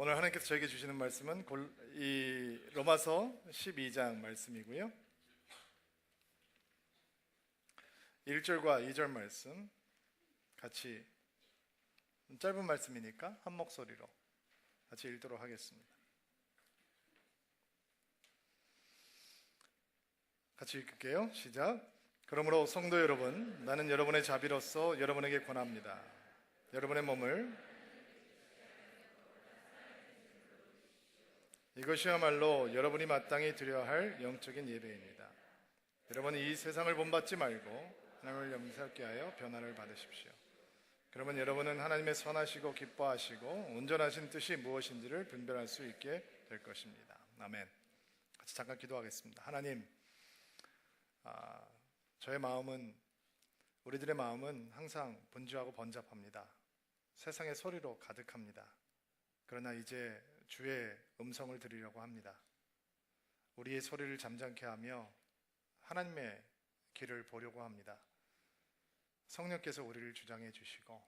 오늘 하나님께서 저에게 주시는 말씀은 이 로마서 12장 말씀이고요. 1절과 2절 말씀 같이, 짧은 말씀이니까 한 목소리로 같이 읽도록 하겠습니다. 같이 읽을게요. 시작. 그러므로 성도 여러분, 나는 여러분의 자비로서 여러분에게 권합니다. 여러분의 몸을 이것이야말로 여러분이 마땅히 드려야 할 영적인 예배입니다. 여러분이 이 세상을 본받지 말고 하나님을 염색하게 하여 변화를 받으십시오. 그러면 여러분은 하나님의 선하시고 기뻐하시고 온전하신 뜻이 무엇인지를 분별할 수 있게 될 것입니다. 아멘. 같이 잠깐 기도하겠습니다. 하나님, 저의 마음은, 우리들의 마음은 항상 분주하고 번잡합니다. 세상의 소리로 가득합니다. 그러나 이제 주의 음성을 들으려고 합니다. 우리의 소리를 잠잠케 하며 하나님의 길을 보려고 합니다. 성령께서 우리를 주장해 주시고,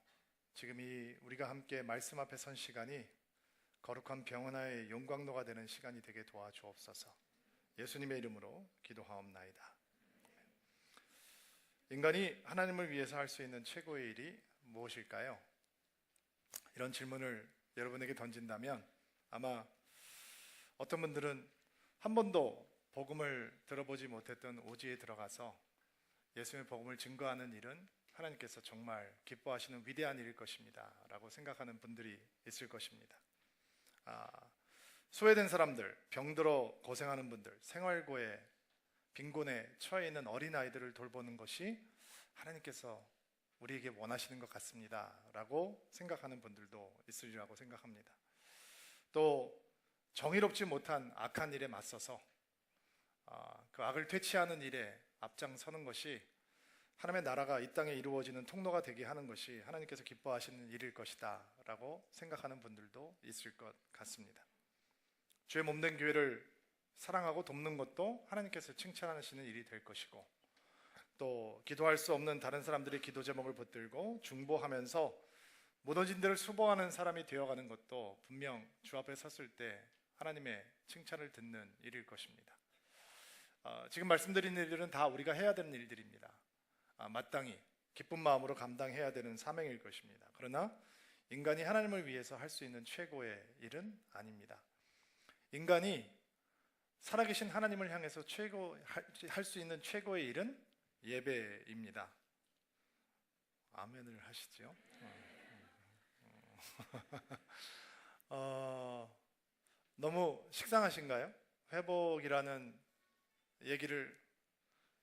지금 이 우리가 함께 말씀 앞에 선 시간이 거룩한 병원화의 영광로가 되는 시간이 되게 도와주옵소서. 예수님의 이름으로 기도하옵나이다. 인간이 하나님을 위해서 할 수 있는 최고의 일이 무엇일까요? 이런 질문을 여러분에게 던진다면 아마 어떤 분들은 한 번도 복음을 들어보지 못했던 오지에 들어가서 예수님의 복음을 증거하는 일은 하나님께서 정말 기뻐하시는 위대한 일일 것입니다 라고 생각하는 분들이 있을 것입니다. 소외된 사람들, 병들어 고생하는 분들, 생활고에 빈곤에 처해 있는 어린아이들을 돌보는 것이 하나님께서 우리에게 원하시는 것 같습니다 라고 생각하는 분들도 있으리라고 생각합니다. 또 정의롭지 못한 악한 일에 맞서서 그 악을 퇴치하는 일에 앞장서는 것이 하나님의 나라가 이 땅에 이루어지는 통로가 되게 하는 것이 하나님께서 기뻐하시는 일일 것이다 라고 생각하는 분들도 있을 것 같습니다. 주의 몸된 교회를 사랑하고 돕는 것도 하나님께서 칭찬하시는 일이 될 것이고, 또 기도할 수 없는 다른 사람들의 기도 제목을 붙들고 중보하면서 무너진 데를 수보하는 사람이 되어가는 것도 분명 주 앞에 섰을 때 하나님의 칭찬을 듣는 일일 것입니다. 지금 말씀드린 일들은 다 우리가 해야 되는 일들입니다. 마땅히 기쁜 마음으로 감당해야 되는 사명일 것입니다. 그러나 인간이 하나님을 위해서 할 수 있는 최고의 일은 아닙니다. 인간이 살아계신 하나님을 향해서 할 수 있는 최고의 일은 예배입니다. 아멘을 하시죠. 너무 식상하신가요? 회복이라는 얘기를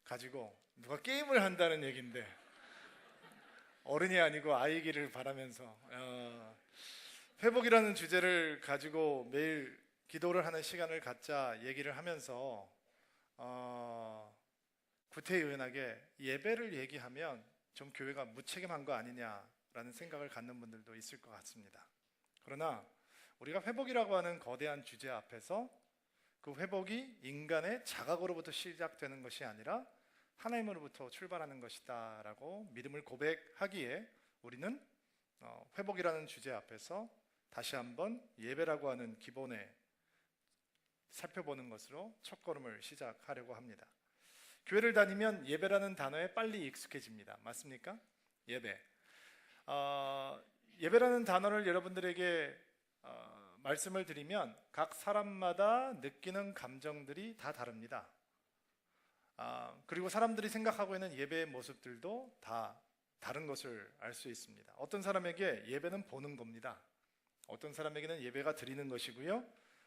가지고 누가 게임을 한다는 얘기인데, 어른이 아니고 아이기를 바라면서 회복이라는 주제를 가지고 매일 기도를 하는 시간을 갖자 얘기를 하면서 구태의연하게 예배를 얘기하면 좀 교회가 무책임한 거 아니냐라는 생각을 갖는 분들도 있을 것 같습니다. 그러나 우리가 회복이라고 하는 거대한 주제 앞에서 그 회복이 인간의 자각으로부터 시작되는 것이 아니라 하나님으로부터 출발하는 것이다 라고 믿음을 고백하기에 우리는 회복이라는 주제 앞에서 다시 한번 예배라고 하는 기본에 살펴보는 것으로 첫걸음을 시작하려고 합니다. 교회를 다니면 예배라는 단어에 빨리 익숙해집니다. 맞습니까? 예배. 예배라는 단어를 여러분들에게 말씀을 드리면 각 사람마다 느끼는 감정들이 다 다릅니다. 그리고 사람들이 생각하고 있는 예배의 모습들도 다 다른 것을 알 수 있습니다. 어떤 사람에게 예배는 보는 겁니다. 어떤 사람에게는 예배가 드리는 것이고요,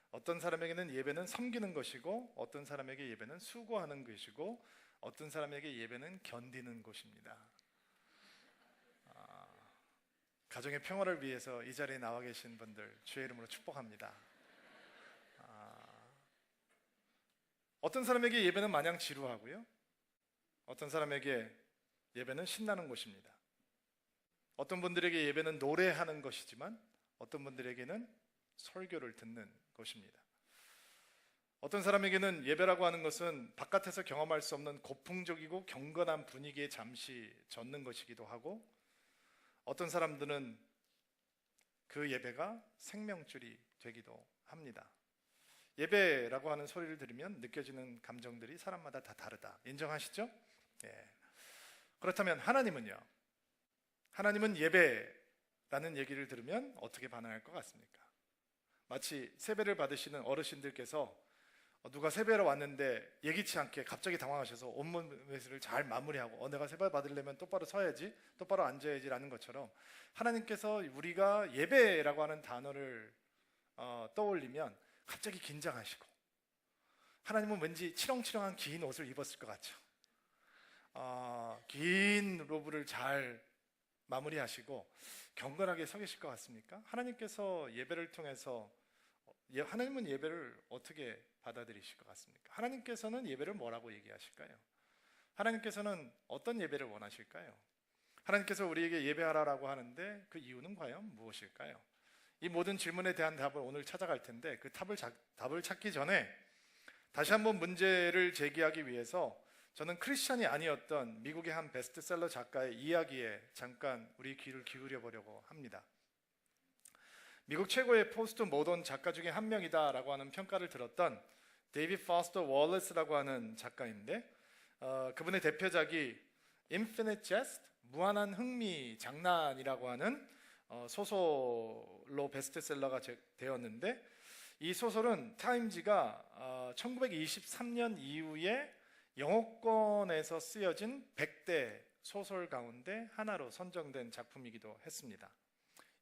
어떤 사람에게는 예배는 섬기는 것이고, 어떤 사람에게 예배는 수고하는 것이고, 어떤 사람에게 예배는 견디는 것입니다. 가정의 평화를 위해서 이 자리에 나와 계신 분들 주의 이름으로 축복합니다. 어떤 사람에게 예배는 마냥 지루하고요, 어떤 사람에게 예배는 신나는 것입니다. 어떤 분들에게 예배는 노래하는 것이지만 어떤 분들에게는 설교를 듣는 것입니다. 어떤 사람에게는 예배라고 하는 것은 바깥에서 경험할 수 없는 고풍적이고 경건한 분위기에 잠시 젖는 것이기도 하고, 어떤 사람들은 그 예배가 생명줄이 되기도 합니다. 예배라고 하는 소리를 들으면 느껴지는 감정들이 사람마다 다 다르다. 인정하시죠? 예. 그렇다면 하나님은요? 하나님은 예배라는 얘기를 들으면 어떻게 반응할 것 같습니까? 마치 세배를 받으시는 어르신들께서 누가 세배로 왔는데 예기치 않게 갑자기 당황하셔서 온몸 회수를 잘 마무리하고 내가 세배 받으려면 똑바로 서야지, 똑바로 앉아야지 라는 것처럼 하나님께서 우리가 예배라고 하는 단어를 떠올리면 갑자기 긴장하시고, 하나님은 왠지 치렁치렁한 긴 옷을 입었을 것 같죠. 긴 로브를 잘 마무리하시고 경건하게 서 계실 것 같습니까? 하나님께서 예배를 통해서 하나님은 예배를 어떻게 받아들이실 것 같습니까? 하나님께서는 예배를 뭐라고 얘기하실까요? 하나님께서는 어떤 예배를 원하실까요? 하나님께서 우리에게 예배하라라고 하는데 그 이유는 과연 무엇일까요? 이 모든 질문에 대한 답을 오늘 찾아갈 텐데 그 답을 찾기 전에 다시 한번 문제를 제기하기 위해서 저는 크리스찬이 아니었던 미국의 한 베스트셀러 작가의 이야기에 잠깐 우리 귀를 기울여 보려고 합니다. 미국 최고의 포스트 모던 작가 중에 한 명이다라고 하는 평가를 들었던 데이비드 포스터 월리스라고 하는 작가인데 그분의 대표작이 Infinite Jest, 무한한 흥미 장난이라고 하는 소설로 베스트셀러가 되었는데, 이 소설은 타임지가 1923년 이후에 영어권에서 쓰여진 100대 소설 가운데 하나로 선정된 작품이기도 했습니다.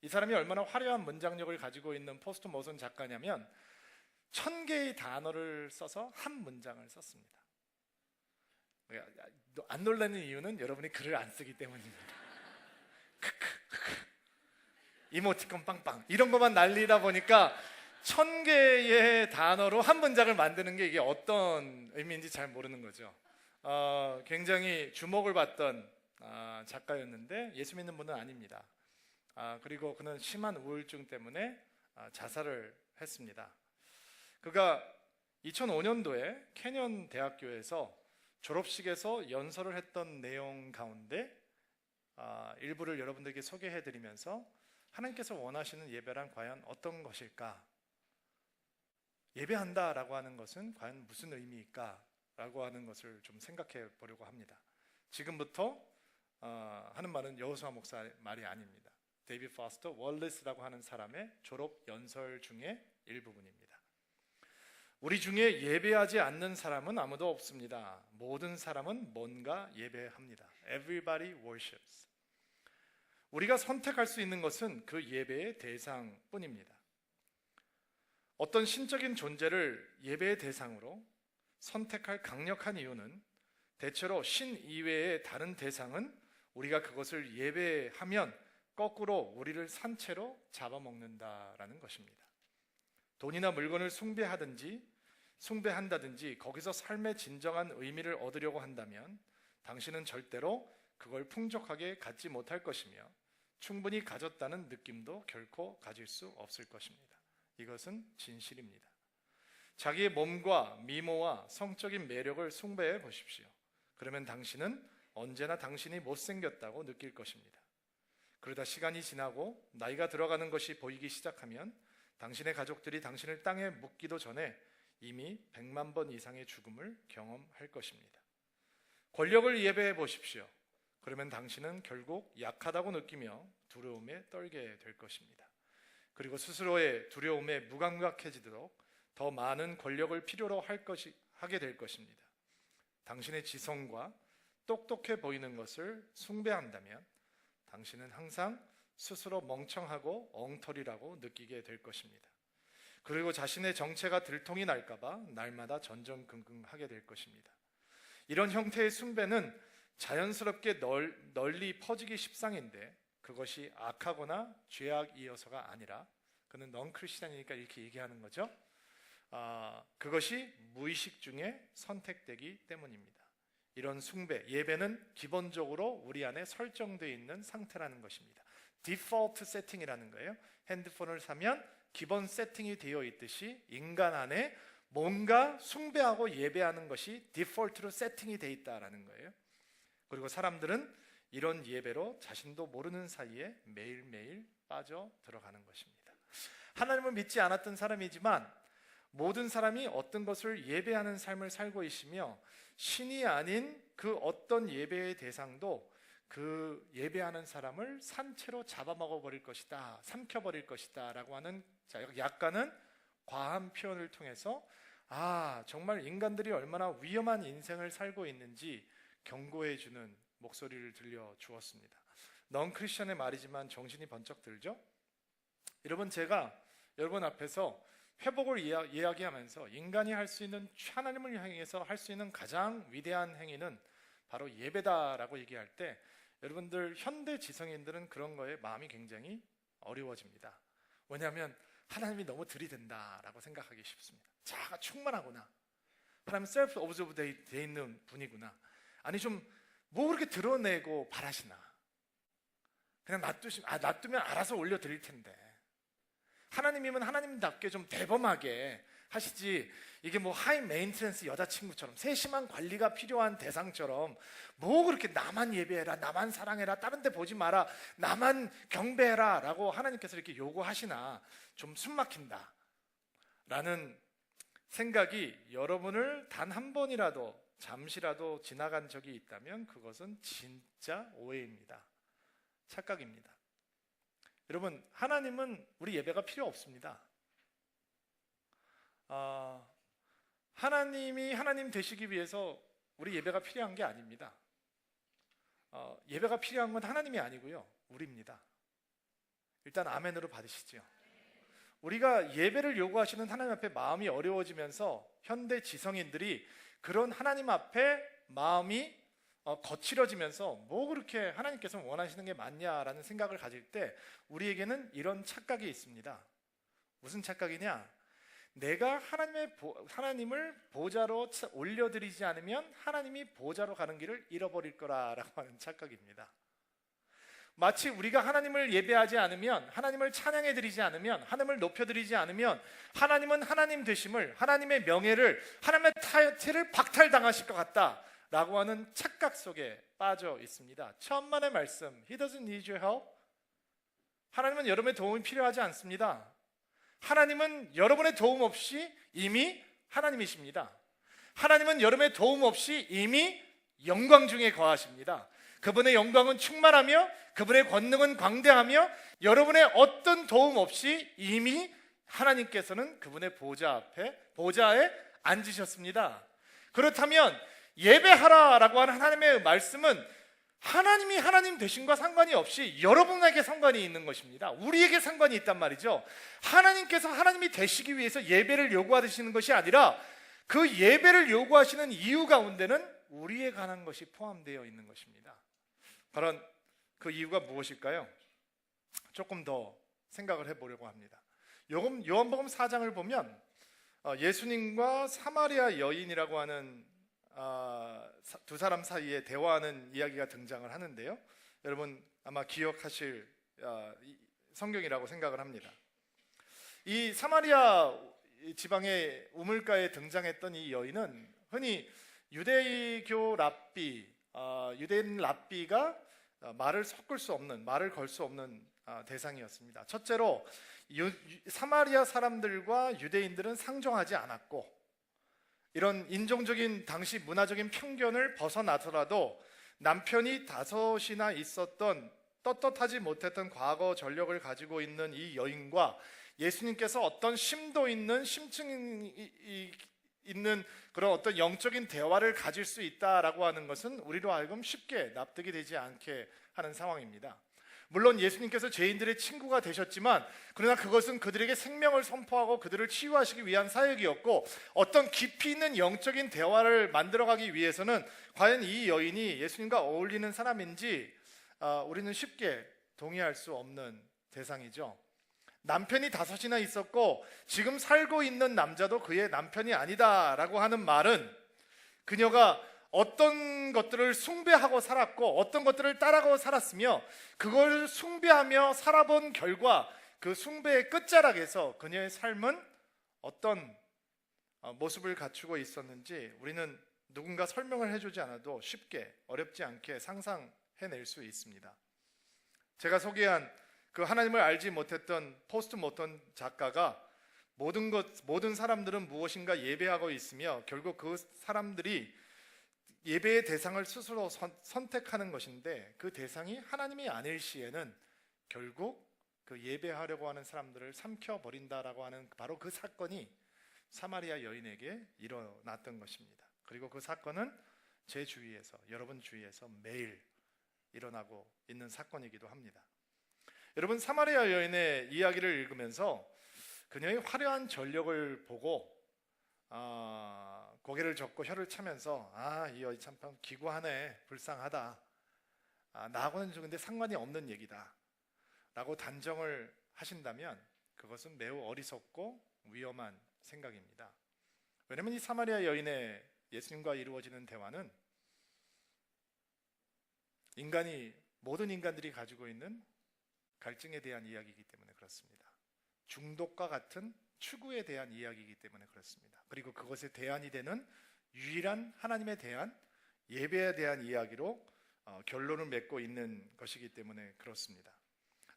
이 사람이 얼마나 화려한 문장력을 가지고 있는 포스트 모던 작가냐면 1000개의 단어를 써서 한 문장을 썼습니다. 안 놀라는 이유는 여러분이 글을 안 쓰기 때문입니다. 이모티콘 빵빵 이런 것만 날리다 보니까 1000개의 단어로 한 문장을 만드는 게 이게 어떤 의미인지 잘 모르는 거죠. 굉장히 주목을 받던 작가였는데 예수 믿는 분은 아닙니다. 그리고 그는 심한 우울증 때문에 자살을 했습니다. 그가 2005년도에 캐년 대학교에서 졸업식에서 연설을 했던 내용 가운데 일부를 여러분들에게 소개해드리면서 하나님께서 원하시는 예배란 과연 어떤 것일까? 예배한다라고 하는 것은 과연 무슨 의미일까? 라고 하는 것을 좀 생각해 보려고 합니다. 지금부터 하는 말은 여호수아 목사 말이 아닙니다. 데이비드 포스터 월리스라고 하는 사람의 졸업 연설 중에 일부분입니다. 우리 중에 예배하지 않는 사람은 아무도 없습니다. 모든 사람은 뭔가 예배합니다. Everybody worships. 우리가 선택할 수 있는 것은 그 예배의 대상뿐입니다. 어떤 신적인 존재를 예배의 대상으로 선택할 강력한 이유는 대체로 신 이외의 다른 대상은 우리가 그것을 예배하면 거꾸로 우리를 산채로 잡아먹는다라는 것입니다. 돈이나 물건을 숭배한다든지 거기서 삶의 진정한 의미를 얻으려고 한다면 당신은 절대로 그걸 풍족하게 갖지 못할 것이며 충분히 가졌다는 느낌도 결코 가질 수 없을 것입니다. 이것은 진실입니다. 자기의 몸과 미모와 성적인 매력을 숭배해 보십시오. 그러면 당신은 언제나 당신이 못생겼다고 느낄 것입니다. 그러다 시간이 지나고 나이가 들어가는 것이 보이기 시작하면 당신의 가족들이 당신을 땅에 묻기도 전에 이미 100만 번 이상의 죽음을 경험할 것입니다. 권력을 예배해 보십시오. 그러면 당신은 결국 약하다고 느끼며 두려움에 떨게 될 것입니다. 그리고 스스로의 두려움에 무감각해지도록 더 많은 권력을 필요로 하게 될 것입니다. 당신의 지성과 똑똑해 보이는 것을 숭배한다면 당신은 항상 스스로 멍청하고 엉터리라고 느끼게 될 것입니다. 그리고 자신의 정체가 들통이 날까봐 날마다 전전긍긍하게 될 것입니다. 이런 형태의 숭배는 자연스럽게 널리 퍼지기 십상인데 그것이 악하거나 죄악이어서가 아니라 그는 넌 크리스찬이니까 이렇게 얘기하는 거죠. 그것이 무의식 중에 선택되기 때문입니다. 이런 숭배, 예배는 기본적으로 우리 안에 설정되어 있는 상태라는 것입니다. 디폴트 세팅이라는 거예요. 핸드폰을 사면 기본 세팅이 되어 있듯이 인간 안에 뭔가 숭배하고 예배하는 것이 디폴트로 세팅이 되어 있다라는 거예요. 그리고 사람들은 이런 예배로 자신도 모르는 사이에 매일매일 빠져 들어가는 것입니다. 하나님을 믿지 않았던 사람이지만 모든 사람이 어떤 것을 예배하는 삶을 살고 있으며 신이 아닌 그 어떤 예배의 대상도 그 예배하는 사람을 산채로 잡아먹어 버릴 것이다, 삼켜버릴 것이다 라고 하는 약간은 과한 표현을 통해서 정말 인간들이 얼마나 위험한 인생을 살고 있는지 경고해 주는 목소리를 들려주었습니다. 넌 크리스천의 말이지만 정신이 번쩍 들죠? 여러분, 제가 여러분 앞에서 회복을 이야기하면서 인간이 할 수 있는, 하나님을 향해서 할 수 있는 가장 위대한 행위는 바로 예배다라고 얘기할 때 여러분들 현대 지성인들은 그런 거에 마음이 굉장히 어려워집니다. 왜냐하면 하나님이 너무 들이댄다라고 생각하기 쉽습니다. 자아가 충만하구나, 하나님 셀프 오브저브 돼 있는 분이구나, 아니 좀 뭐 그렇게 드러내고 바라시나, 그냥 놔두면 알아서 올려드릴 텐데, 하나님이면 하나님답게 좀 대범하게 하시지, 이게 뭐 하이 메인테넌스 여자친구처럼 세심한 관리가 필요한 대상처럼 뭐 그렇게 나만 예배해라, 나만 사랑해라, 다른 데 보지 마라, 나만 경배해라 라고 하나님께서 이렇게 요구하시나 좀 숨막힌다 라는 생각이 여러분을 단 한 번이라도 잠시라도 지나간 적이 있다면 그것은 진짜 오해입니다. 착각입니다. 여러분, 하나님은 우리 예배가 필요 없습니다. 하나님이 하나님 되시기 위해서 우리 예배가 필요한 게 아닙니다. 예배가 필요한 건 하나님이 아니고요, 우리입니다. 일단 아멘으로 받으시죠. 우리가 예배를 요구하시는 하나님 앞에 마음이 어려워지면서 현대 지성인들이 그런 하나님 앞에 마음이 거칠어지면서 뭐 그렇게 하나님께서 원하시는 게 맞냐라는 생각을 가질 때 우리에게는 이런 착각이 있습니다. 무슨 착각이냐? 내가 하나님을 보좌로 올려드리지 않으면 하나님이 보좌로 가는 길을 잃어버릴 거라고 하는 착각입니다. 마치 우리가 하나님을 예배하지 않으면, 하나님을 찬양해드리지 않으면, 하나님을 높여드리지 않으면 하나님은 하나님 되심을, 하나님의 명예를, 하나님의 타이틀을 박탈당하실 것 같다 라고 하는 착각 속에 빠져 있습니다. 천만의 말씀, He doesn't need your help. 하나님은 여러분의 도움이 필요하지 않습니다. 하나님은 여러분의 도움 없이 이미 하나님이십니다. 하나님은 여러분의 도움 없이 이미 영광 중에 거하십니다. 그분의 영광은 충만하며 그분의 권능은 광대하며 여러분의 어떤 도움 없이 이미 하나님께서는 그분의 보좌에 앉으셨습니다. 그렇다면 예배하라라고 하는 하나님의 말씀은 하나님이 하나님 되심과 상관이 없이 여러분에게 상관이 있는 것입니다. 우리에게 상관이 있단 말이죠. 하나님께서 하나님이 되시기 위해서 예배를 요구하시는 것이 아니라 그 예배를 요구하시는 이유 가운데는 우리에 관한 것이 포함되어 있는 것입니다. 바로 그 이유가 무엇일까요? 조금 더 생각을 해보려고 합니다. 요한복음 4장을 보면 예수님과 사마리아 여인이라고 하는 두 사람 사이에 대화하는 이야기가 등장을 하는데요, 여러분 아마 기억하실 성경이라고 생각을 합니다. 이 사마리아 지방의 우물가에 등장했던 이 여인은 흔히 유대교 유대인 랍비가 말을 걸 수 없는 대상이었습니다. 첫째로 사마리아 사람들과 유대인들은 상종하지 않았고, 이런 인종적인 당시 문화적인 편견을 벗어나더라도 남편이 5이나 있었던 떳떳하지 못했던 과거 전력을 가지고 있는 이 여인과 예수님께서 어떤 심도 있는 심층이 있는 그런 어떤 영적인 대화를 가질 수 있다라고 하는 것은 우리로 하여금 쉽게 납득이 되지 않게 하는 상황입니다. 물론 예수님께서 죄인들의 친구가 되셨지만 그러나 그것은 그들에게 생명을 선포하고 그들을 치유하시기 위한 사역이었고, 어떤 깊이 있는 영적인 대화를 만들어가기 위해서는 과연 이 여인이 예수님과 어울리는 사람인지 우리는 쉽게 동의할 수 없는 대상이죠. 남편이 5이나 있었고 지금 살고 있는 남자도 그의 남편이 아니다라고 하는 말은 그녀가 어떤 것들을 숭배하고 살았고 어떤 것들을 따라가고 살았으며 그걸 숭배하며 살아본 결과 그 숭배의 끝자락에서 그녀의 삶은 어떤 모습을 갖추고 있었는지 우리는 누군가 설명을 해주지 않아도 쉽게 어렵지 않게 상상해 해낼 수 있습니다. 제가 소개한 그 하나님을 알지 못했던 포스트 모던 작가가 모든 사람들은 무엇인가 예배하고 있으며 결국 그 사람들이 예배의 대상을 스스로 선택하는 것인데 그 대상이 하나님이 아닐 시에는 결국 그 예배하려고 하는 사람들을 삼켜버린다라고 하는 바로 그 사건이 사마리아 여인에게 일어났던 것입니다. 그리고 그 사건은 제 주위에서, 여러분 주위에서 매일 일어나고 있는 사건이기도 합니다. 여러분, 사마리아 여인의 이야기를 읽으면서 그녀의 화려한 전력을 보고 고개를 젓고 혀를 차면서 이 여인 참 기구하네, 불쌍하다, 나하고는 근데 상관이 없는 얘기다 라고 단정을 하신다면 그것은 매우 어리석고 위험한 생각입니다. 왜냐하면 이 사마리아 여인의 예수님과 이루어지는 대화는 모든 인간들이 가지고 있는 갈증에 대한 이야기이기 때문에 그렇습니다. 중독과 같은 추구에 대한 이야기이기 때문에 그렇습니다. 그리고 그것에 대안이 되는 유일한 하나님에 대한 예배에 대한 이야기로 결론을 맺고 있는 것이기 때문에 그렇습니다.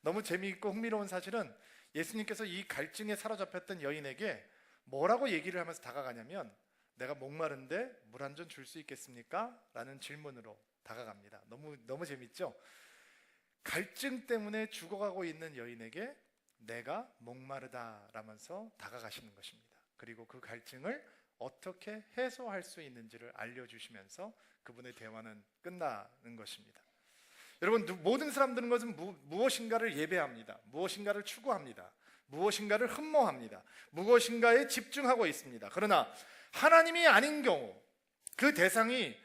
너무 재미있고 흥미로운 사실은 예수님께서 이 갈증에 사로잡혔던 여인에게 뭐라고 얘기를 하면서 다가가냐면 내가 목마른데 물 한 잔 줄 수 있겠습니까? 라는 질문으로 다가갑니다. 너무 재밌죠? 갈증 때문에 죽어가고 있는 여인에게 내가 목마르다라면서 다가가시는 것입니다. 그리고 그 갈증을 어떻게 해소할 수 있는지를 알려주시면서 그분의 대화는 끝나는 것입니다. 여러분, 모든 사람들은 것은 무엇인가를 예배합니다. 무엇인가를 추구합니다. 무엇인가를 흠모합니다. 무엇인가에 집중하고 있습니다. 그러나 하나님이 아닌 경우, 그 대상이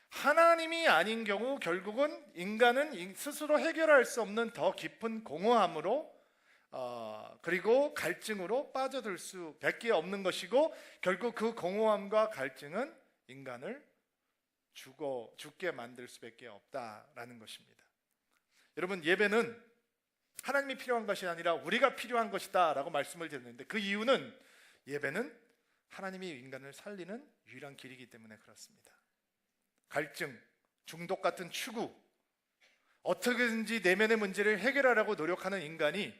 하나님이 아닌 경우 결국은 인간은 스스로 해결할 수 없는 더 깊은 공허함으로 그리고 갈증으로 빠져들 수밖에 없는 것이고 결국 그 공허함과 갈증은 인간을 죽게 만들 수밖에 없다라는 것입니다. 여러분, 예배는 하나님이 필요한 것이 아니라 우리가 필요한 것이다 라고 말씀을 드렸는데 그 이유는 예배는 하나님이 인간을 살리는 유일한 길이기 때문에 그렇습니다. 갈증, 중독 같은 추구, 어떻게든지 내면의 문제를 해결하려고 노력하는 인간이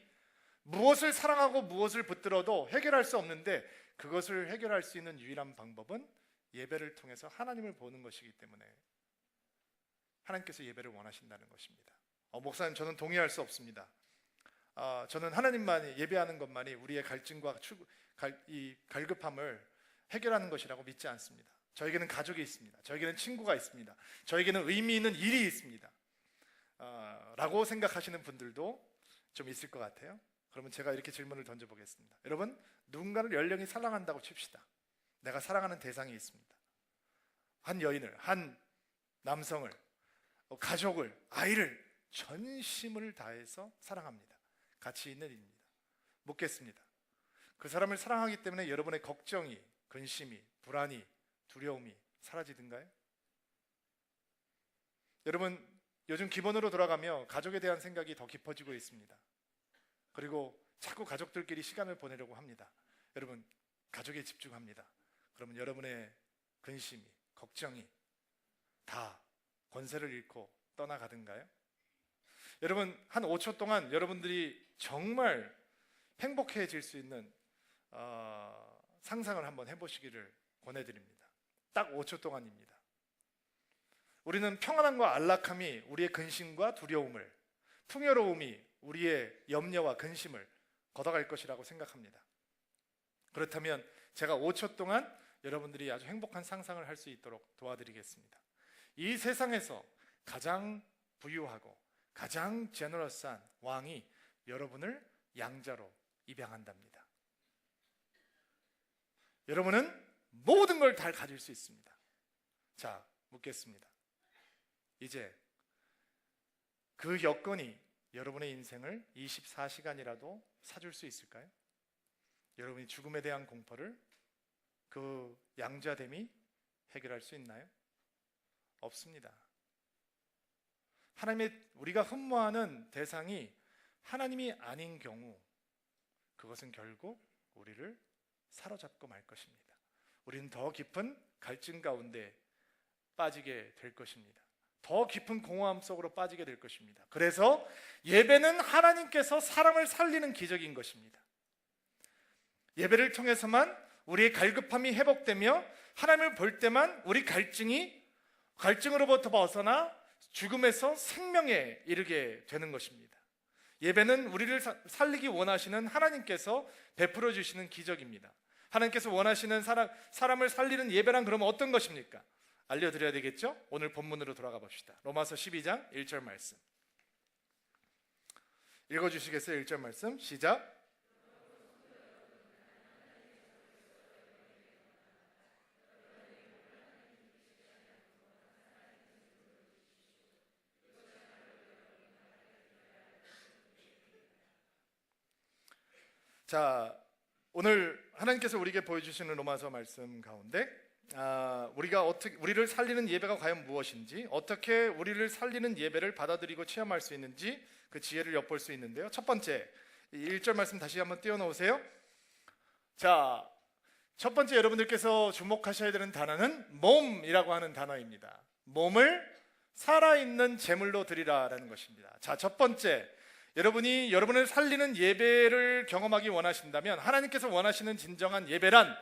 무엇을 사랑하고 무엇을 붙들어도 해결할 수 없는데 그것을 해결할 수 있는 유일한 방법은 예배를 통해서 하나님을 보는 것이기 때문에 하나님께서 예배를 원하신다는 것입니다. 목사님, 저는 동의할 수 없습니다. 저는 하나님만 예배하는 것만이 우리의 갈증과 이 갈급함을 해결하는 것이라고 믿지 않습니다. 저에게는 가족이 있습니다. 저에게는 친구가 있습니다. 저에게는 의미 있는 일이 있습니다. 라고 생각하시는 분들도 좀 있을 것 같아요. 그러면 제가 이렇게 질문을 던져보겠습니다. 여러분, 누군가를 열령이 사랑한다고 칩시다. 내가 사랑하는 대상이 있습니다. 한 여인을, 한 남성을, 가족을, 아이를 전심을 다해서 사랑합니다. 가치 있는 일입니다. 묻겠습니다. 그 사람을 사랑하기 때문에 여러분의 걱정이, 근심이, 불안이, 두려움이 사라지든가요? 여러분, 요즘 기본으로 돌아가며 가족에 대한 생각이 더 깊어지고 있습니다. 그리고 자꾸 가족들끼리 시간을 보내려고 합니다. 여러분, 가족에 집중합니다. 그러면 여러분의 근심이, 걱정이 다 권세를 잃고 떠나가든가요? 여러분, 한 5초 동안 여러분들이 정말 행복해질 수 있는 상상을 한번 해보시기를 권해드립니다. 딱 5초 동안입니다. 우리는 평안함과 안락함이 우리의 근심과 두려움을, 풍요로움이 우리의 염려와 근심을 걷어갈 것이라고 생각합니다. 그렇다면 제가 5초 동안 여러분들이 아주 행복한 상상을 할 수 있도록 도와드리겠습니다. 이 세상에서 가장 부유하고 가장 제너러스한 왕이 여러분을 양자로 입양한답니다. 여러분은 모든 걸 다 가질 수 있습니다. 자, 묻겠습니다. 이제 그 여건이 여러분의 인생을 24시간이라도 사줄 수 있을까요? 여러분이 죽음에 대한 공포를 그 양자됨이 해결할 수 있나요? 없습니다. 우리가 흠모하는 대상이 하나님이 아닌 경우 그것은 결국 우리를 사로잡고 말 것입니다. 우리는 더 깊은 갈증 가운데 빠지게 될 것입니다. 더 깊은 공허함 속으로 빠지게 될 것입니다. 그래서 예배는 하나님께서 사람을 살리는 기적인 것입니다. 예배를 통해서만 우리의 갈급함이 회복되며 하나님을 볼 때만 우리 갈증으로부터 벗어나 죽음에서 생명에 이르게 되는 것입니다. 예배는 우리를 살리기 원하시는 하나님께서 베풀어 주시는 기적입니다. 하나님께서 원하시는 사람을 살리는 예배란 그러면 어떤 것입니까? 알려드려야 되겠죠? 오늘 본문으로 돌아가 봅시다. 로마서 12장 1절 말씀 읽어주시겠어요? 1절 말씀 시작. 자, 오늘 하나님께서 우리에게 보여주시는 로마서 말씀 가운데 우리가 우리를 살리는 예배가 과연 무엇인지, 어떻게 우리를 살리는 예배를 받아들이고 체험할 수 있는지 그 지혜를 엿볼 수 있는데요. 첫 번째, 1절 말씀 다시 한번 띄워놓으세요. 자, 첫 번째 여러분들께서 주목하셔야 되는 단어는 몸이라고 하는 단어입니다. 몸을 살아있는 제물로 드리라라는 것입니다. 자, 첫 번째, 여러분이 여러분을 살리는 예배를 경험하기 원하신다면 하나님께서 원하시는 진정한 예배란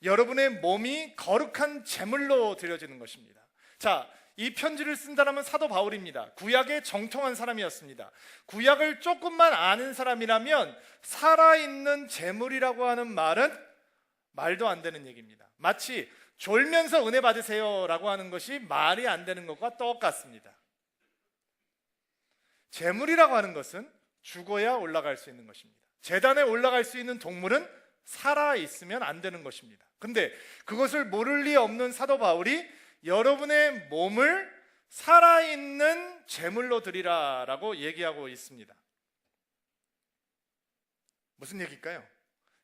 여러분의 몸이 거룩한 제물로 드려지는 것입니다. 자, 이 편지를 쓴 사람은 사도 바울입니다. 구약에 정통한 사람이었습니다. 구약을 조금만 아는 사람이라면 살아있는 제물이라고 하는 말은 말도 안 되는 얘기입니다. 마치 졸면서 은혜 받으세요 라고 하는 것이 말이 안 되는 것과 똑같습니다. 제물이라고 하는 것은 죽어야 올라갈 수 있는 것입니다. 제단에 올라갈 수 있는 동물은 살아 있으면 안 되는 것입니다. 근데 그것을 모를 리 없는 사도 바울이 여러분의 몸을 살아있는 제물로 드리라라고 얘기하고 있습니다. 무슨 얘기일까요?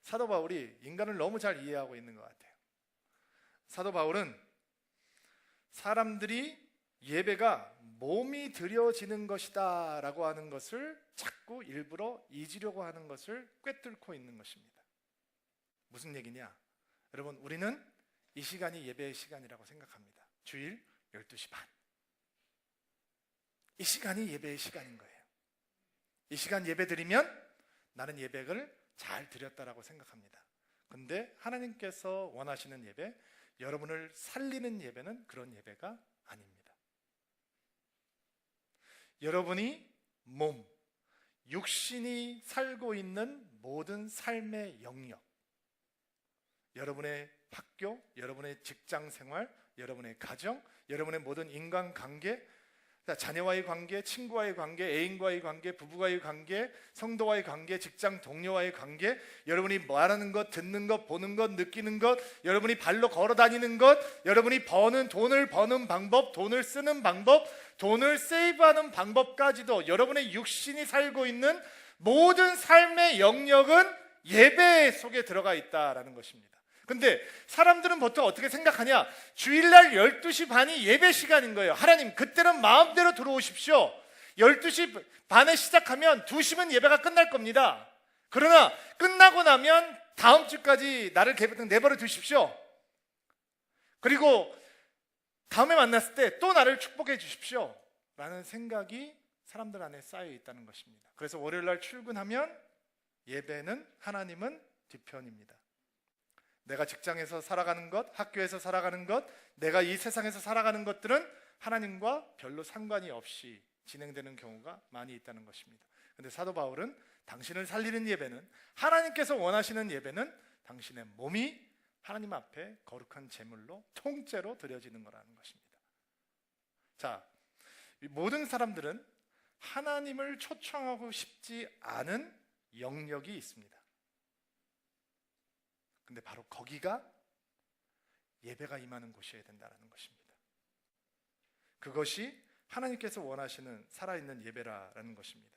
사도 바울이 인간을 너무 잘 이해하고 있는 것 같아요. 사도 바울은 사람들이 예배가 몸이 드려지는 것이다 라고 하는 것을 자꾸 일부러 잊으려고 하는 것을 꿰뚫고 있는 것입니다. 무슨 얘기냐? 여러분, 우리는 이 시간이 예배의 시간이라고 생각합니다. 주일 12시 반, 이 시간이 예배의 시간인 거예요. 이 시간 예배 드리면 나는 예배를 잘 드렸다라고 생각합니다. 근데 하나님께서 원하시는 예배, 여러분을 살리는 예배는 그런 예배가 아닙니다. 여러분이 몸, 육신이 살고 있는 모든 삶의 영역, 여러분의 학교, 여러분의 직장 생활, 여러분의 가정, 여러분의 모든 인간관계, 자녀와의 관계, 친구와의 관계, 애인과의 관계, 부부와의 관계, 성도와의 관계, 직장 동료와의 관계, 여러분이 말하는 것, 듣는 것, 보는 것, 느끼는 것, 여러분이 발로 걸어 다니는 것, 여러분이 돈을 버는 방법, 돈을 쓰는 방법, 돈을 세이브하는 방법까지도 여러분의 육신이 살고 있는 모든 삶의 영역은 예배 속에 들어가 있다라는 것입니다. 근데 사람들은 보통 어떻게 생각하냐? 주일날 12시 반이 예배 시간인 거예요. 하나님, 그때는 마음대로 들어오십시오. 12시 반에 시작하면 2시면 예배가 끝날 겁니다. 그러나 끝나고 나면 다음 주까지 나를 내버려 두십시오. 그리고 다음에 만났을 때 또 나를 축복해 주십시오 라는 생각이 사람들 안에 쌓여 있다는 것입니다. 그래서 월요일날 출근하면 예배는, 하나님은 뒤편입니다. 내가 직장에서 살아가는 것, 학교에서 살아가는 것, 내가 이 세상에서 살아가는 것들은 하나님과 별로 상관이 없이 진행되는 경우가 많이 있다는 것입니다. 그런데 사도 바울은 당신을 살리는 예배는, 하나님께서 원하시는 예배는 당신의 몸이 하나님 앞에 거룩한 제물로 통째로 드려지는 거라는 것입니다. 자, 모든 사람들은 하나님을 초청하고 싶지 않은 영역이 있습니다. 근데 바로 거기가 예배가 임하는 곳이어야 된다는 것입니다. 그것이 하나님께서 원하시는 살아있는 예배라는 것입니다.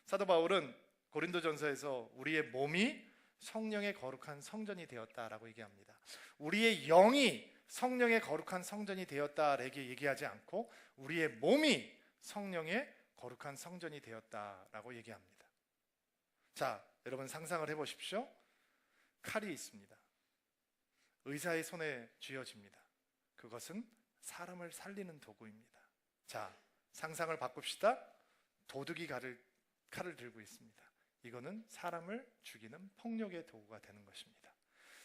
사도 바울은 고린도전서에서 우리의 몸이 성령의 거룩한 성전이 되었다라고 얘기합니다. 우리의 영이 성령의 거룩한 성전이 되었다라고 얘기하지 않고 우리의 몸이 성령의 거룩한 성전이 되었다라고 얘기합니다. 자, 여러분 상상을 해보십시오. 칼이 있습니다. 의사의 손에 쥐어집니다. 그것은 사람을 살리는 도구입니다. 자, 상상을 바꿉시다. 도둑이 칼을 들고 있습니다. 이거는 사람을 죽이는 폭력의 도구가 되는 것입니다.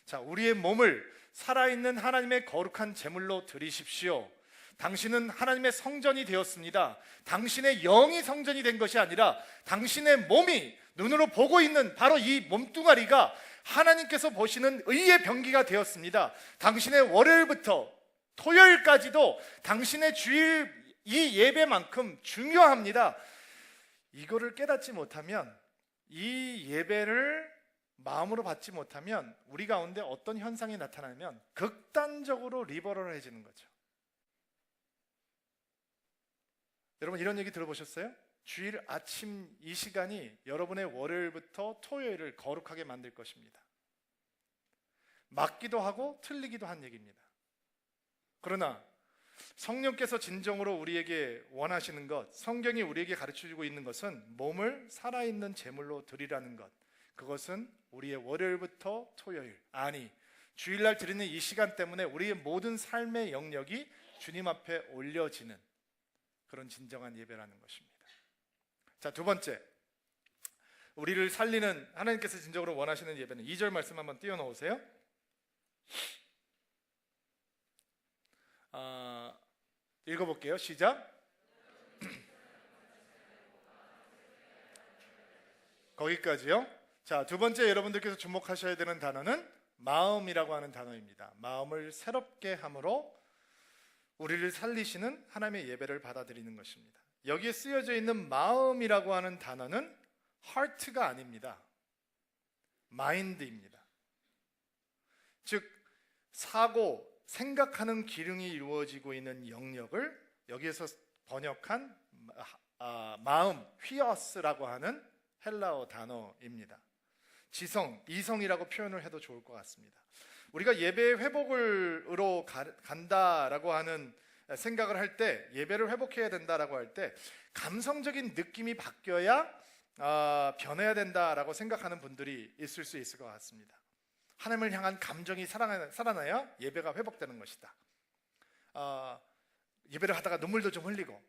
자, 우리의 몸을 살아있는 하나님의 거룩한 제물로 드리십시오. 당신은 하나님의 성전이 되었습니다. 당신의 영이 성전이 된 것이 아니라 당신의 몸이 눈으로 보고 있는 바로 이 몸뚱아리가 하나님께서 보시는 의의 병기가 되었습니다. 당신의 월요일부터 토요일까지도 당신의 주일 이 예배만큼 중요합니다. 이거를 깨닫지 못하면, 이 예배를 마음으로 받지 못하면 우리 가운데 어떤 현상이 나타나면 극단적으로 리버럴해지는 거죠. 여러분, 이런 얘기 들어보셨어요? 주일 아침 이 시간이 여러분의 월요일부터 토요일을 거룩하게 만들 것입니다. 맞기도 하고 틀리기도 한 얘기입니다. 그러나 성령께서 진정으로 우리에게 원하시는 것, 성경이 우리에게 가르쳐주고 있는 것은 몸을 살아있는 제물로 드리라는 것. 그것은 우리의 월요일부터 토요일, 아니 주일날 드리는 이 시간 때문에 우리의 모든 삶의 영역이 주님 앞에 올려지는 그런 진정한 예배라는 것입니다. 자, 두 번째, 우리를 살리는, 하나님께서 진정으로 원하시는 예배는 2절 말씀 한번 띄워놓으세요. 읽어볼게요. 시작. 거기까지요. 자, 두 번째 여러분들께서 주목하셔야 되는 단어는 마음이라고 하는 단어입니다. 마음을 새롭게 함으로 우리를 살리시는 하나님의 예배를 받아들이는 것입니다. 여기에 쓰여져 있는 마음이라고 하는 단어는 heart가 아닙니다. mind입니다. 즉 사고, 생각하는 기능이 이루어지고 있는 영역을 여기에서 번역한 마음, 휘어스라고 하는 헬라어 단어입니다. 지성, 이성이라고 표현을 해도 좋을 것 같습니다. 우리가 예배의 회복으로 간다라고 하는 생각을 할 때, 예배를 회복해야 된다라고 할 때 감성적인 느낌이 바뀌어야 변해야 된다라고 생각하는 분들이 있을 수 있을 것 같습니다. 하나님을 향한 감정이 살아나야 예배가 회복되는 것이다. 예배를 하다가 눈물도 좀 흘리고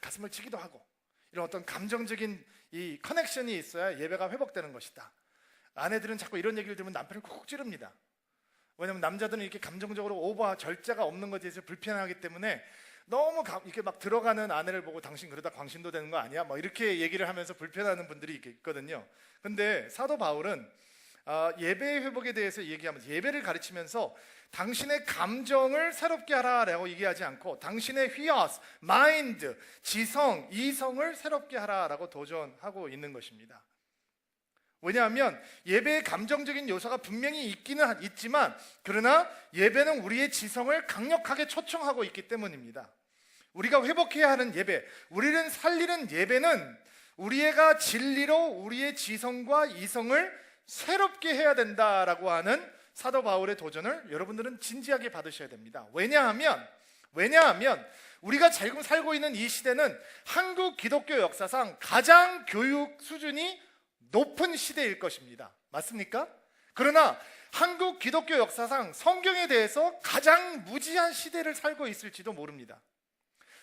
가슴을 치기도 하고 이런 어떤 감정적인 이 커넥션이 있어야 예배가 회복되는 것이다. 아내들은 자꾸 이런 얘기를 들으면 남편을 콕 찌릅니다. 왜냐하면 남자들은 이렇게 감정적으로 오버와 절제가 없는 것에 대해서 불편하기 때문에 너무 이렇게 막 들어가는 아내를 보고 당신 그러다 광신도 되는 거 아니야? 뭐 이렇게 얘기를 하면서 불편해하는 분들이 있거든요. 근데 사도 바울은 예배의 회복에 대해서 얘기하면서, 예배를 가르치면서 당신의 감정을 새롭게 하라라고 얘기하지 않고 당신의 휘어스, 마인드, 지성, 이성을 새롭게 하라라고 도전하고 있는 것입니다. 왜냐하면 예배의 감정적인 요소가 분명히 있기는 있지만, 그러나 예배는 우리의 지성을 강력하게 초청하고 있기 때문입니다. 우리가 회복해야 하는 예배, 우리를 살리는 예배는 우리가 진리로 우리의 지성과 이성을 새롭게 해야 된다라고 하는 사도 바울의 도전을 여러분들은 진지하게 받으셔야 됩니다. 왜냐하면 우리가 지금 살고 있는 이 시대는 한국 기독교 역사상 가장 교육 수준이 높은 시대일 것입니다. 맞습니까? 그러나 한국 기독교 역사상 성경에 대해서 가장 무지한 시대를 살고 있을지도 모릅니다.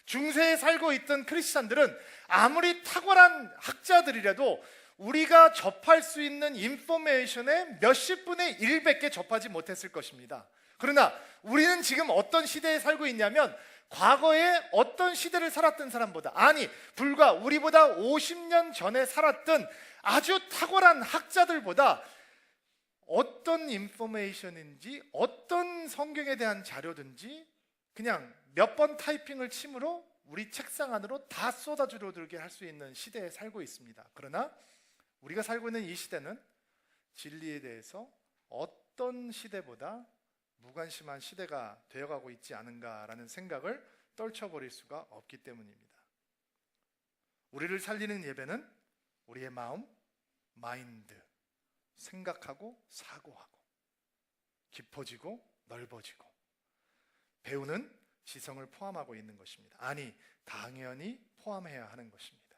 중세에 살고 있던 크리스찬들은 아무리 탁월한 학자들이라도 우리가 접할 수 있는 인포메이션의 몇십 분의 1밖에 접하지 못했을 것입니다. 그러나 우리는 지금 어떤 시대에 살고 있냐면, 과거에 어떤 시대를 살았던 사람보다, 아니 불과 우리보다 50년 전에 살았던 아주 탁월한 학자들보다 어떤 인포메이션인지, 어떤 성경에 대한 자료든지 그냥 몇 번 타이핑을 침으로 우리 책상 안으로 다 쏟아주려 들게 할 수 있는 시대에 살고 있습니다. 그러나 우리가 살고 있는 이 시대는 진리에 대해서 어떤 시대보다 무관심한 시대가 되어가고 있지 않은가라는 생각을 떨쳐버릴 수가 없기 때문입니다. 우리를 살리는 예배는 우리의 마음, 마인드, 생각하고 사고하고 깊어지고 넓어지고 배우는 지성을 포함하고 있는 것입니다. 아니, 당연히 포함해야 하는 것입니다.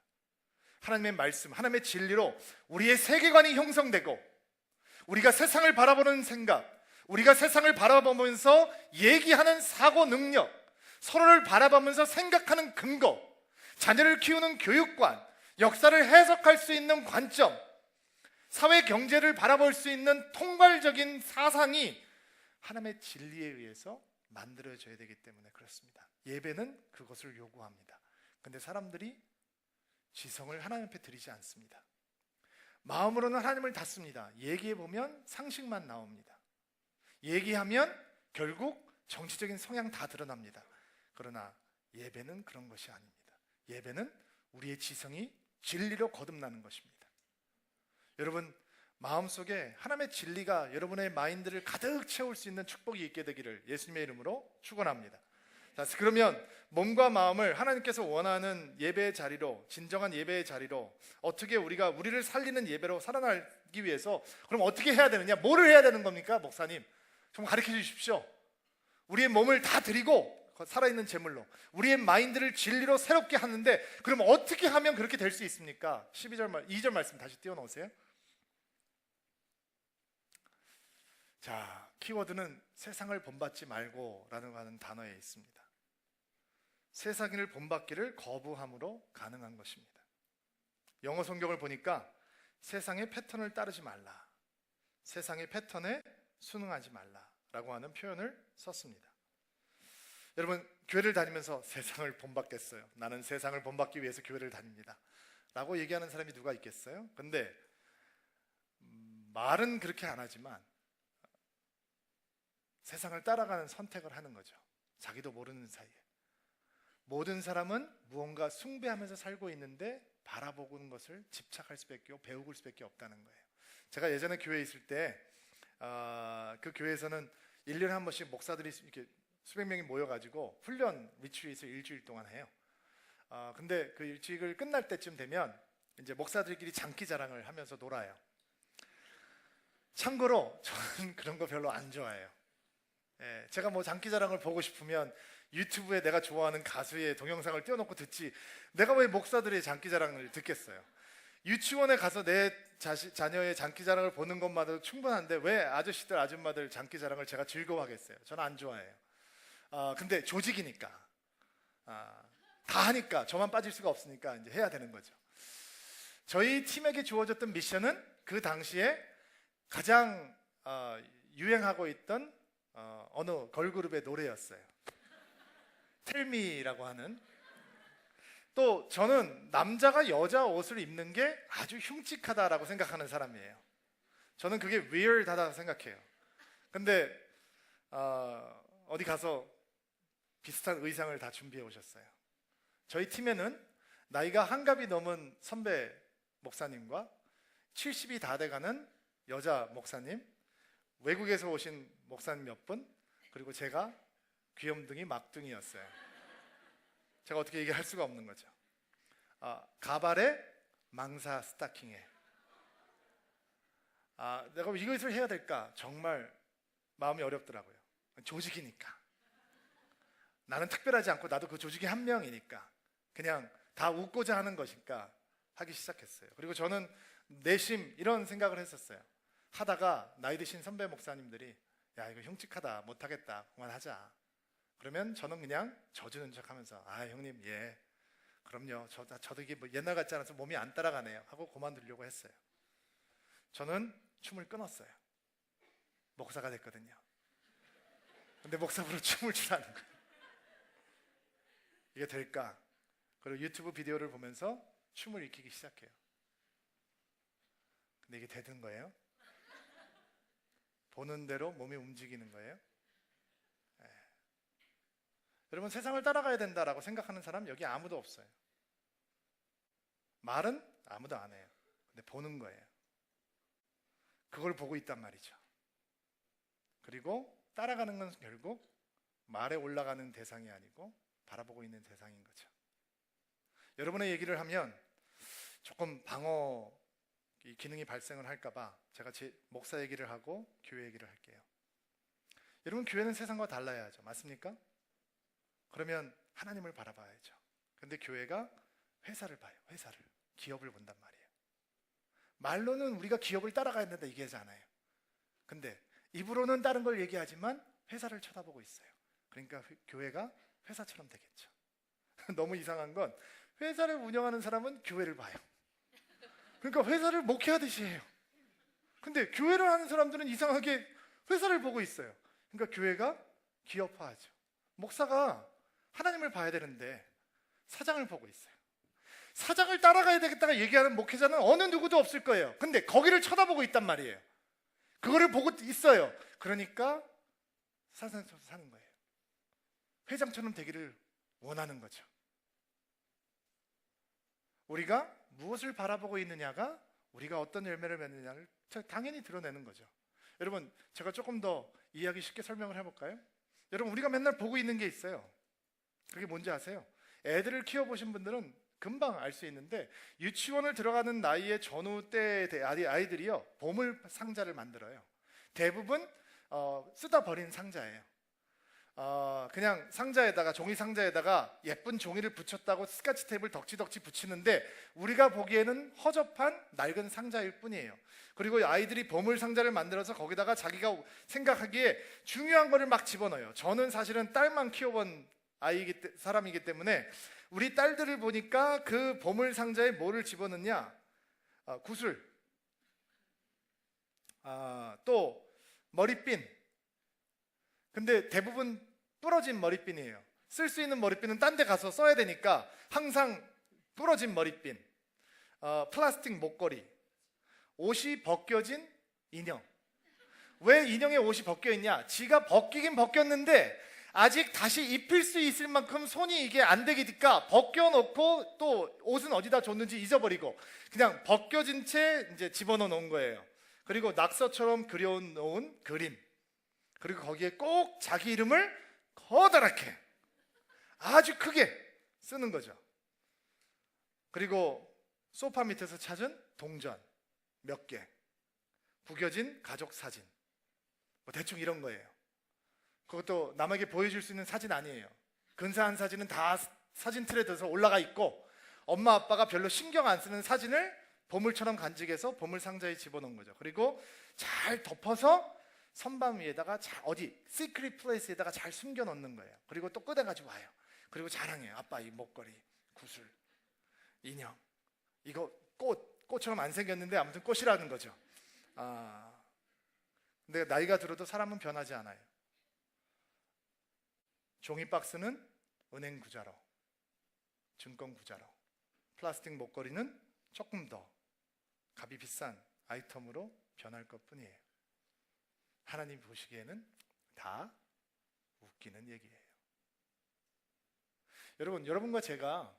하나님의 말씀, 하나님의 진리로 우리의 세계관이 형성되고, 우리가 세상을 바라보는 생각, 우리가 세상을 바라보면서 얘기하는 사고 능력, 서로를 바라보면서 생각하는 근거, 자녀를 키우는 교육관, 역사를 해석할 수 있는 관점, 사회 경제를 바라볼 수 있는 통괄적인 사상이 하나님의 진리에 의해서 만들어져야 되기 때문에 그렇습니다. 예배는 그것을 요구합니다. 근데 사람들이 지성을 하나님 앞에 드리지 않습니다. 마음으로는 하나님을 닫습니다. 얘기해보면 상식만 나옵니다. 얘기하면 결국 정치적인 성향 다 드러납니다. 그러나 예배는 그런 것이 아닙니다. 예배는 우리의 지성이 진리로 거듭나는 것입니다. 여러분, 마음속에 하나님의 진리가 여러분의 마인드를 가득 채울 수 있는 축복이 있게 되기를 예수님의 이름으로 축원합니다. 자, 그러면 몸과 마음을 하나님께서 원하는 예배의 자리로, 진정한 예배의 자리로, 어떻게 우리가 우리를 살리는 예배로 살아나기 위해서 그럼 어떻게 해야 되느냐? 뭐를 해야 되는 겁니까? 목사님 좀 가르쳐 주십시오. 우리의 몸을 다 드리고 살아있는 제물로 우리의 마인드를 진리로 새롭게 하는데, 그럼 어떻게 하면 그렇게 될 수 있습니까? 2절 말씀 다시 띄워놓으세요. 자, 키워드는 세상을 본받지 말고 라는 하는 단어에 있습니다. 세상을 본받기를 거부함으로 가능한 것입니다. 영어 성경을 보니까 세상의 패턴을 따르지 말라, 세상의 패턴에 순응하지 말라라고 하는 표현을 썼습니다. 여러분, 교회를 다니면서 세상을 본받겠어요? 나는 세상을 본받기 위해서 교회를 다닙니다 라고 얘기하는 사람이 누가 있겠어요? 근데 말은 그렇게 안 하지만 세상을 따라가는 선택을 하는 거죠. 자기도 모르는 사이에. 모든 사람은 무언가 숭배하면서 살고 있는데 바라보는 것을 집착할 수밖에, 배우고 수밖에 없다는 거예요. 제가 예전에 교회에 있을 때 그 교회에서는 1년에 한 번씩 목사들이 이렇게 수백 명이 모여가지고 훈련 리트릿을 일주일 동안 해요. 근데 그 일주일을 끝날 때쯤 되면 이제 목사들끼리 장기 자랑을 하면서 놀아요. 참고로 저는 그런 거 별로 안 좋아해요. 예, 제가 뭐 장기자랑을 보고 싶으면 유튜브에 내가 좋아하는 가수의 동영상을 띄워놓고 듣지, 내가 왜 목사들의 장기자랑을 듣겠어요? 유치원에 가서 내 자녀의 장기자랑을 보는 것만으로도 충분한데 왜 아저씨들 아줌마들 장기자랑을 제가 즐거워하겠어요? 저는 안 좋아해요. 근데 조직이니까 다 하니까 저만 빠질 수가 없으니까 이제 해야 되는 거죠. 저희 팀에게 주어졌던 미션은 그 당시에 가장 유행하고 있던 어느 걸그룹의 노래였어요. 텔미라고 하는. 또 저는 남자가 여자 옷을 입는 게 아주 흉측하다라고 생각하는 사람이에요. 저는 그게 weird하다고 생각해요. 근데 어디 가서 비슷한 의상을 다 준비해 오셨어요. 저희 팀에는 나이가 한갑이 넘은 선배 목사님과 70이 다 돼가는 여자 목사님, 외국에서 오신 목사님 몇 분, 그리고 제가 귀염둥이 막둥이였어요. 제가 어떻게 얘기할 수가 없는 거죠. 가발에 망사 스타킹에. 내가 이것을 해야 될까? 정말 마음이 어렵더라고요. 조직이니까. 나는 특별하지 않고 나도 그 조직의 한 명이니까 그냥 다 웃고자 하는 것이니까 하기 시작했어요. 그리고 저는 내심 이런 생각을 했었어요. 하다가 나이 드신 선배 목사님들이 야, 이거 흉측하다, 못하겠다, 그만하자. 그러면 저는 그냥 져주는 척하면서 형님, 예, 그럼요, 저도 이게 뭐 옛날 같지 않아서 몸이 안 따라가네요 하고 그만두려고 했어요. 저는 춤을 끊었어요. 목사가 됐거든요. 근데 목사부로 춤을 추라는 거예요. 이게 될까? 그리고 유튜브 비디오를 보면서 춤을 익히기 시작해요. 근데 이게 되는 거예요? 보는 대로 몸이 움직이는 거예요? 네. 여러분, 세상을 따라가야 된다라고 생각하는 사람 여기 아무도 없어요. 말은 아무도 안 해요. 근데 보는 거예요. 그걸 보고 있단 말이죠. 그리고 따라가는 건 결국 말에 올라가는 대상이 아니고 바라보고 있는 대상인 거죠. 여러분의 얘기를 하면 조금 방어 기능이 발생을 할까봐 제가 제 목사 얘기를 하고 교회 얘기를 할게요. 여러분, 교회는 세상과 달라야죠. 맞습니까? 그러면 하나님을 바라봐야죠. 근데 교회가 회사를 봐요. 회사를, 기업을 본단 말이에요. 말로는 우리가 기업을 따라가야 된다 얘기하잖아요. 근데 입으로는 다른 걸 얘기하지만 회사를 쳐다보고 있어요. 그러니까 교회가 회사처럼 되겠죠. 너무 이상한 건 회사를 운영하는 사람은 교회를 봐요. 그러니까 회사를 목회하듯이 해요. 근데 교회를 하는 사람들은 이상하게 회사를 보고 있어요. 그러니까 교회가 기업화하죠. 목사가 하나님을 봐야 되는데 사장을 보고 있어요. 사장을 따라가야 되겠다가 얘기하는 목회자는 어느 누구도 없을 거예요. 근데 거기를 쳐다보고 있단 말이에요. 그거를 보고 있어요. 그러니까 사장처럼 사는 거예요. 회장처럼 되기를 원하는 거죠. 우리가 무엇을 바라보고 있느냐가 우리가 어떤 열매를 맺느냐를 당연히 드러내는 거죠. 여러분, 제가 조금 더 이해하기 쉽게 설명을 해볼까요? 여러분, 우리가 맨날 보고 있는 게 있어요. 그게 뭔지 아세요? 애들을 키워보신 분들은 금방 알 수 있는데, 유치원을 들어가는 나이의 전후 때의 아이들이요, 보물 상자를 만들어요. 대부분 쓰다 버린 상자예요. 그냥 상자에다가, 종이 상자에다가 예쁜 종이를 붙였다고 스카치 테이프를 덕지덕지 붙이는데 우리가 보기에는 허접한 낡은 상자일 뿐이에요. 그리고 아이들이 보물 상자를 만들어서 거기다가 자기가 생각하기에 중요한 거를 막 집어넣어요. 저는 사실은 딸만 키워본 사람이기 때문에 우리 딸들을 보니까 그 보물 상자에 뭐를 집어넣냐? 구슬, 또 머리핀. 근데 대부분 부러진 머리핀이에요. 쓸 수 있는 머리핀은 딴 데 가서 써야 되니까 항상 부러진 머리핀, 플라스틱 목걸이, 옷이 벗겨진 인형. 왜 인형의 옷이 벗겨 있냐? 지가 벗기긴 벗겼는데 아직 다시 입힐 수 있을 만큼 손이 이게 안 되니까 벗겨놓고 또 옷은 어디다 줬는지 잊어버리고 그냥 벗겨진 채 이제 집어넣어 놓은 거예요. 그리고 낙서처럼 그려놓은 그림, 그리고 거기에 꼭 자기 이름을 커다랗게 아주 크게 쓰는 거죠. 그리고 소파 밑에서 찾은 동전 몇 개, 구겨진 가족 사진, 뭐 대충 이런 거예요. 그것도 남에게 보여줄 수 있는 사진 아니에요. 근사한 사진은 다 사진 틀에 들어서 올라가 있고 엄마 아빠가 별로 신경 안 쓰는 사진을 보물처럼 간직해서 보물 상자에 집어넣은 거죠. 그리고 잘 덮어서 선반 위에다가 어디 시크릿 플레이스에다가 잘 숨겨 놓는 거예요. 그리고 또 꺼내가지고 와요. 그리고 자랑해요. 아빠 이 목걸이, 구슬, 인형, 이거 꽃처럼 안 생겼는데 아무튼 꽃이라는 거죠. 근데 나이가 들어도 사람은 변하지 않아요. 종이 박스는 은행 구자로, 증권 구자로, 플라스틱 목걸이는 조금 더 값이 비싼 아이템으로 변할 것뿐이에요. 하나님 보시기에는 다 웃기는 얘기예요. 여러분과 제가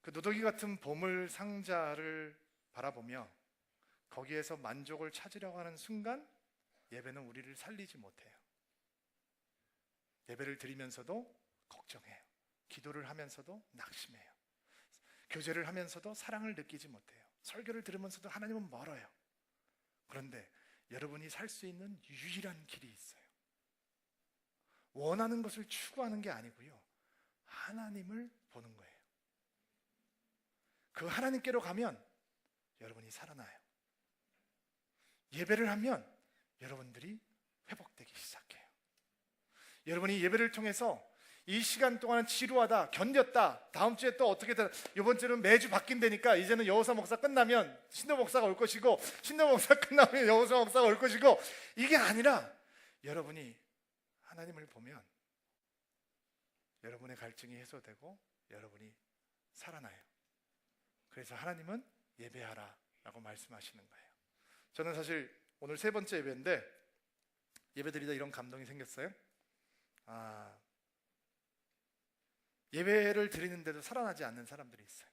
그 누더기 같은 보물 상자를 바라보며 거기에서 만족을 찾으려고 하는 순간 예배는 우리를 살리지 못해요. 예배를 드리면서도 걱정해요. 기도를 하면서도 낙심해요. 교제를 하면서도 사랑을 느끼지 못해요. 설교를 들으면서도 하나님은 멀어요. 그런데 여러분이 살 수 있는 유일한 길이 있어요. 원하는 것을 추구하는 게 아니고요, 하나님을 보는 거예요. 그 하나님께로 가면 여러분이 살아나요. 예배를 하면 여러분들이 회복되기 시작해요. 여러분이 예배를 통해서 이 시간 동안 지루하다, 견뎠다, 다음 주에 또 어떻게 되나, 이번 주는 매주 바뀐다니까 이제는 여호사 목사 끝나면 신도 목사가 올 것이고, 신도 목사 끝나면 여호사 목사가 올 것이고, 이게 아니라 여러분이 하나님을 보면 여러분의 갈증이 해소되고 여러분이 살아나요. 그래서 하나님은 예배하라 라고 말씀하시는 거예요. 저는 사실 오늘 세 번째 예배인데 예배드리다 이런 감동이 생겼어요. 예배를 드리는데도 살아나지 않는 사람들이 있어요.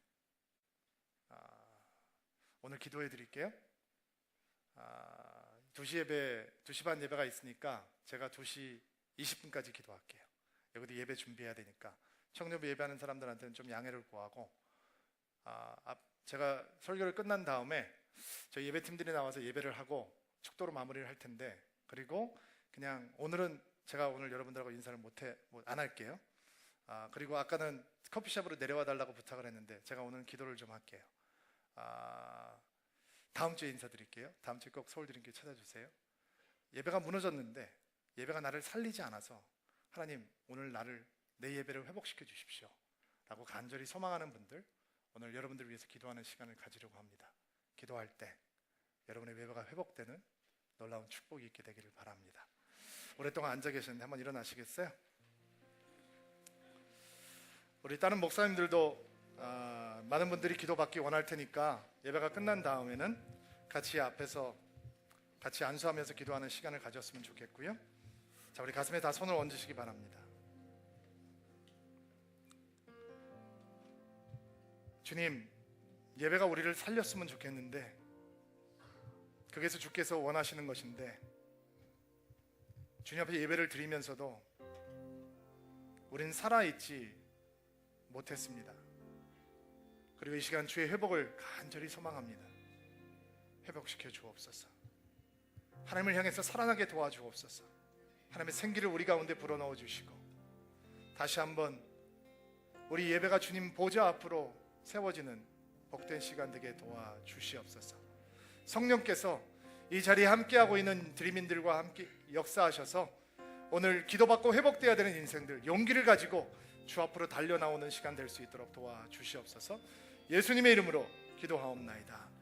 오늘 기도해 드릴게요. 2시 예배, 2시 반 예배가 있으니까 제가 2시 20분까지 기도할게요. 여기도 예배 준비해야 되니까 청년부 예배하는 사람들한테는 좀 양해를 구하고, 제가 설교를 끝난 다음에 저희 예배팀들이 나와서 예배를 하고 축도로 마무리를 할 텐데, 그리고 그냥 오늘은 제가 오늘 여러분들하고 인사를 안 할게요. 그리고 아까는 커피숍으로 내려와 달라고 부탁을 했는데 제가 오늘 기도를 좀 할게요. 다음 주에 인사드릴게요. 다음 주에 꼭 서울드림교회 찾아주세요. 예배가 무너졌는데 예배가 나를 살리지 않아서 하나님 오늘 내 예배를 회복시켜 주십시오 라고 간절히 소망하는 분들, 오늘 여러분들을 위해서 기도하는 시간을 가지려고 합니다. 기도할 때 여러분의 예배가 회복되는 놀라운 축복이 있게 되기를 바랍니다. 오랫동안 앉아 계셨는데 한번 일어나시겠어요? 우리 다른 목사님들도 많은 분들이 기도받기 원할 테니까 예배가 끝난 다음에는 같이 앞에서 같이 안수하면서 기도하는 시간을 가졌으면 좋겠고요. 자, 우리 가슴에 다 손을 얹으시기 바랍니다. 주님, 예배가 우리를 살렸으면 좋겠는데 그게서 주께서 원하시는 것인데 주님 앞에 예배를 드리면서도 우리는 살아있지 못했습니다. 그리고 이 시간 주의 회복을 간절히 소망합니다. 회복시켜 주옵소서. 하나님을 향해서 살아나게 도와주옵소서. 하나님의 생기를 우리 가운데 불어넣어 주시고 다시 한번 우리 예배가 주님 보좌 앞으로 세워지는 복된 시간 되게 도와주시옵소서. 성령께서 이 자리에 함께하고 있는 드림인들과 함께 역사하셔서 오늘 기도받고 회복되어야 되는 인생들 용기를 가지고 주 앞으로 달려나오는 시간 될 수 있도록 도와주시옵소서. 예수님의 이름으로 기도하옵나이다.